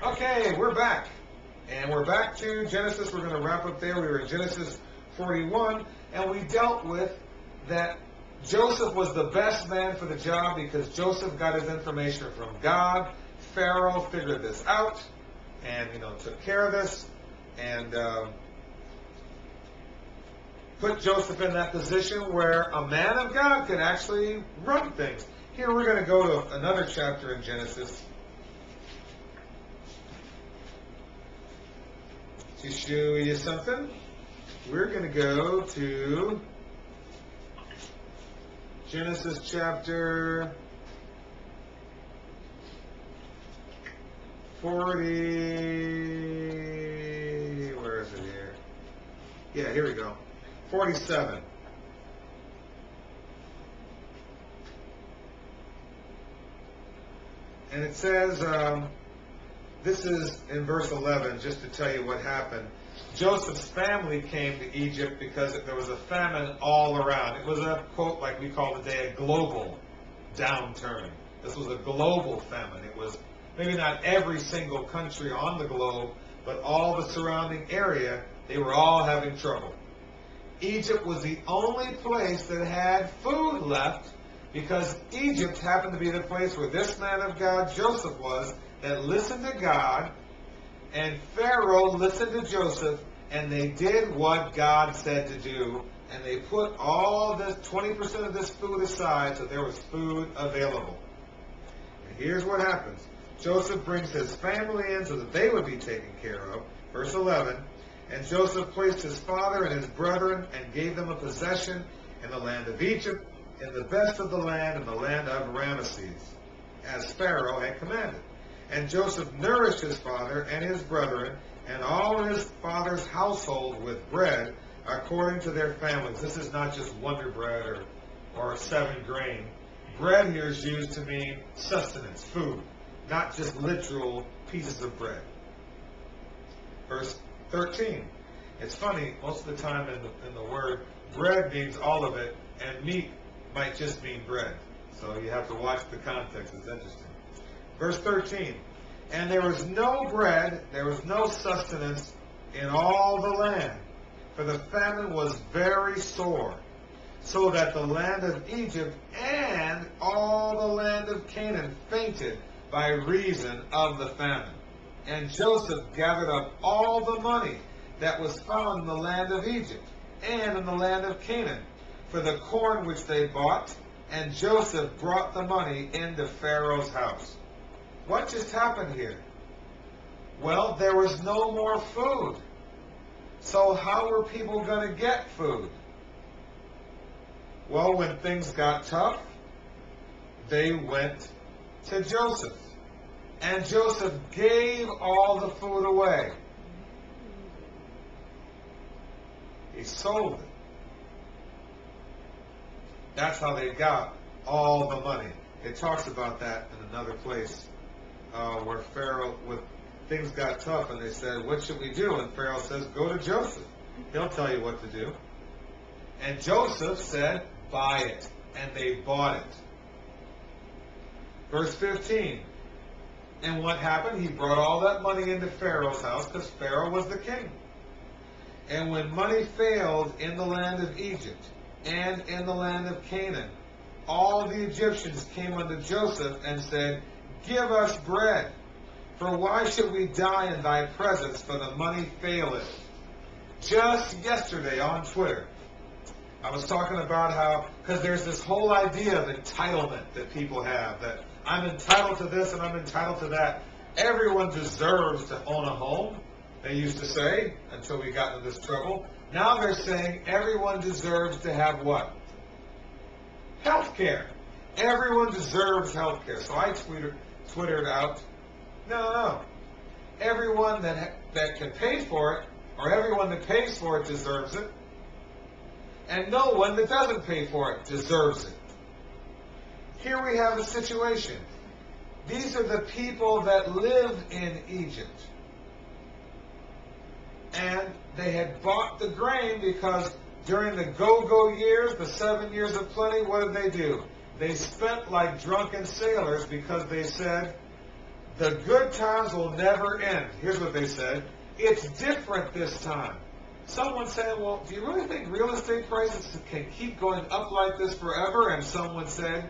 Okay, we're back. And we're back to Genesis. We're going to wrap up there. We were in Genesis 41, and we dealt with that Joseph was the best man for the job because Joseph got his information from God. Pharaoh figured this out and, took care of this and put Joseph in that position where a man of God could actually run things. Here we're going to go to another chapter in Genesis to show you something. We're going to go to Genesis chapter 40. Where is it here? Yeah, here we go. 47. And it says, this is in verse 11, just to tell you what happened. Joseph's family came to Egypt because there was a famine all around. It was a, quote, like we call today, a global downturn. This was a global famine. It was maybe not every single country on the globe, but all the surrounding area, they were all having trouble. Egypt was the only place that had food left because Egypt happened to be the place where this man of God, Joseph, was, that listened to God, and Pharaoh listened to Joseph, and they did what God said to do, and they put all this, 20% of this food aside, so there was food available. And here's what happens. Joseph brings his family in so that they would be taken care of. Verse 11, and Joseph placed his father and his brethren and gave them a possession in the land of Egypt, in the best of the land, in the land of Ramesses, as Pharaoh had commanded. And Joseph nourished his father and his brethren and all his father's household with bread according to their families. This is not just Wonder Bread or 7 grain. Bread here is used to mean sustenance, food, not just literal pieces of bread. Verse 13. It's funny, most of the time in the word, bread means all of it, and meat might just mean bread. So you have to watch the context. It's interesting. Verse 13. And there was no bread, there was no sustenance in all the land, for the famine was very sore, so that the land of Egypt and all the land of Canaan fainted by reason of the famine. And Joseph gathered up all the money that was found in the land of Egypt and in the land of Canaan for the corn which they bought, and Joseph brought the money into Pharaoh's house. What just happened here? Well, there was no more food. So how were people going to get food? Well, when things got tough, they went to Joseph. And Joseph gave all the food away. He sold it. That's how they got all the money. It talks about that in another place where Pharaoh, with things got tough, and they said, what should we do? And Pharaoh says, go to Joseph. He'll tell you what to do. And Joseph said, buy it. And they bought it. Verse 15. And what happened? He brought all that money into Pharaoh's house because Pharaoh was the king. And when money failed in the land of Egypt and in the land of Canaan, all the Egyptians came unto Joseph and said, give us bread, for why should we die in thy presence, for the money faileth? Just yesterday on Twitter, I was talking about how, because there's this whole idea of entitlement that people have, that I'm entitled to this and I'm entitled to that. Everyone deserves to own a home, they used to say, until we got into this trouble. Now they're saying everyone deserves to have what? Health care. Everyone deserves health care. So I twittered out, no. Everyone that can pay for it, or everyone that pays for it deserves it. And no one that doesn't pay for it deserves it. Here we have a situation. These are the people that live in Egypt. And they had bought the grain because during the go-go years, the 7 years of plenty, what did they do? They spent like drunken sailors because they said, The good times will never end. Here's what they said. It's different this time. Someone said, well, do you really think real estate prices can keep going up like this forever? And someone said,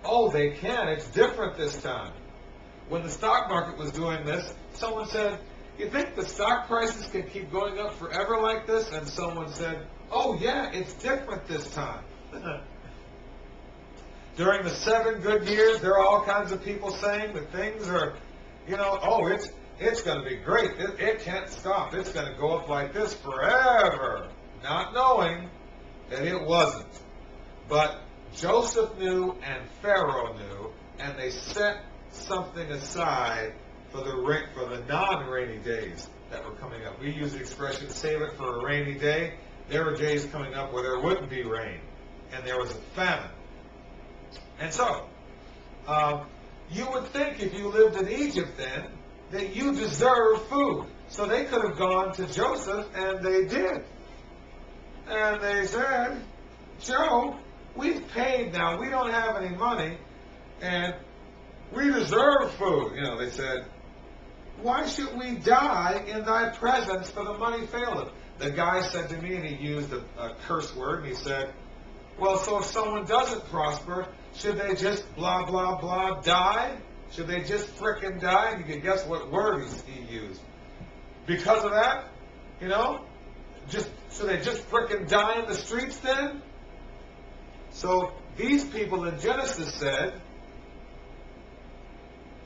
oh, they can. It's different this time. When the stock market was doing this, someone said, you think the stock prices can keep going up forever like this? And someone said, oh, yeah, it's different this time. During the 7 good years, there are all kinds of people saying that things are, oh, it's going to be great. It can't stop. It's going to go up like this forever. Not knowing that it wasn't. But Joseph knew and Pharaoh knew, and they set something aside for the non-rainy days that were coming up. We use the expression, save it for a rainy day. There were days coming up where there wouldn't be rain, and there was a famine. And so, you would think if you lived in Egypt then, that you deserve food. So they could have gone to Joseph, and they did. And they said, Joe, we've paid now. We don't have any money, and we deserve food. They said, why should we die in thy presence, for the money faileth? The guy said to me, and he used a curse word, and he said, well, so if someone doesn't prosper, should they just blah, blah, blah die? Should they just frickin' die? And you can guess what word he used. Because of that, should they just frickin' die in the streets then? So these people in Genesis said,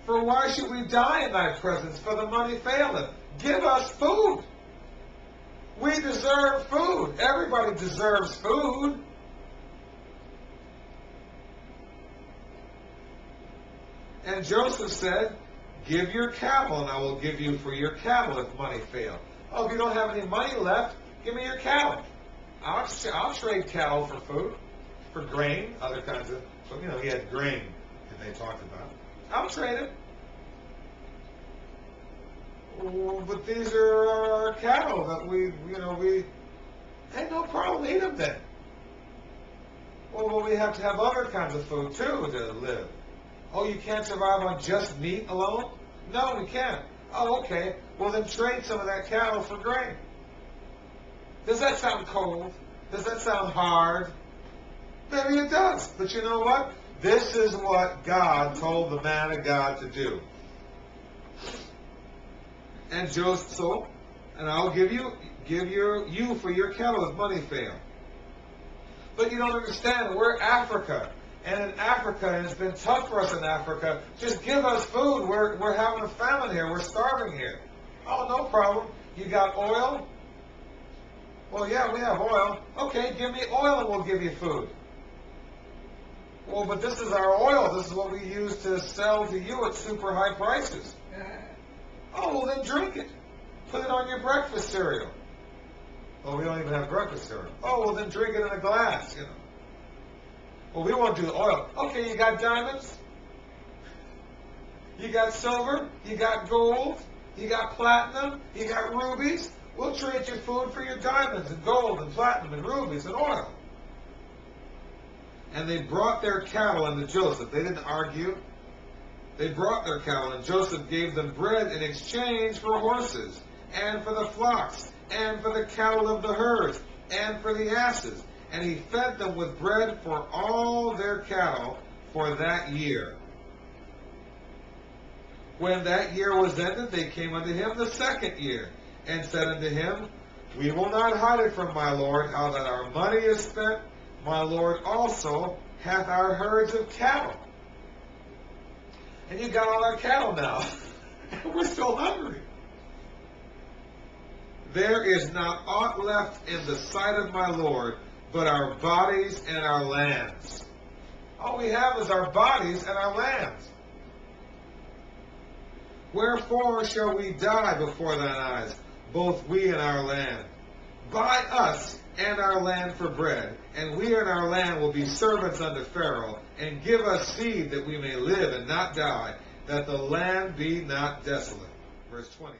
for why should we die in thy presence? For the money faileth. Give us food. We deserve food. Everybody deserves food. And Joseph said, give your cattle, and I will give you for your cattle if money fail. Oh, if you don't have any money left, give me your cattle. I'll trade cattle for food, for grain, other kinds of, he had grain that they talked about. I'll trade it. Oh, but these are our cattle that we, hey, no problem, eat them then. Well, we have to have other kinds of food too to live. Oh, you can't survive on just meat alone? No, we can't. Oh, okay. Well, then trade some of that cattle for grain. Does that sound cold? Does that sound hard? Maybe it does. But you know what? This is what God told the man of God to do. And Joseph, and I'll give you for your cattle if money fail. But you don't understand. We're Africa. And in Africa, and it's been tough for us in Africa, just give us food. We're having a famine here. We're starving here. Oh, no problem. You got oil? Well, yeah, we have oil. Okay, give me oil and we'll give you food. Well, but this is our oil. This is what we use to sell to you at super high prices. Oh, well, then drink it. Put it on your breakfast cereal. Well, we don't even have breakfast cereal. Oh, well, then drink it in a glass, Well, we won't do the oil. Okay, you got diamonds? You got silver? You got gold? You got platinum? You got rubies? We'll trade you food for your diamonds and gold and platinum and rubies and oil. And they brought their cattle unto Joseph. They didn't argue. They brought their cattle, and Joseph gave them bread in exchange for horses, and for the flocks, and for the cattle of the herds, and for the asses. And he fed them with bread for all their cattle for that year. When that year was ended, they came unto him the second year, and said unto him, we will not hide it from my lord, how that our money is spent. My lord also hath our herds of cattle. And you got all our cattle now. And we're still hungry. There is not aught left in the sight of my lord, but our bodies and our lands. All we have is our bodies and our lands. Wherefore shall we die before thine eyes, both we and our land? Buy us and our land for bread, and we and our land will be servants unto Pharaoh, and give us seed that we may live and not die, that the land be not desolate. Verse 20.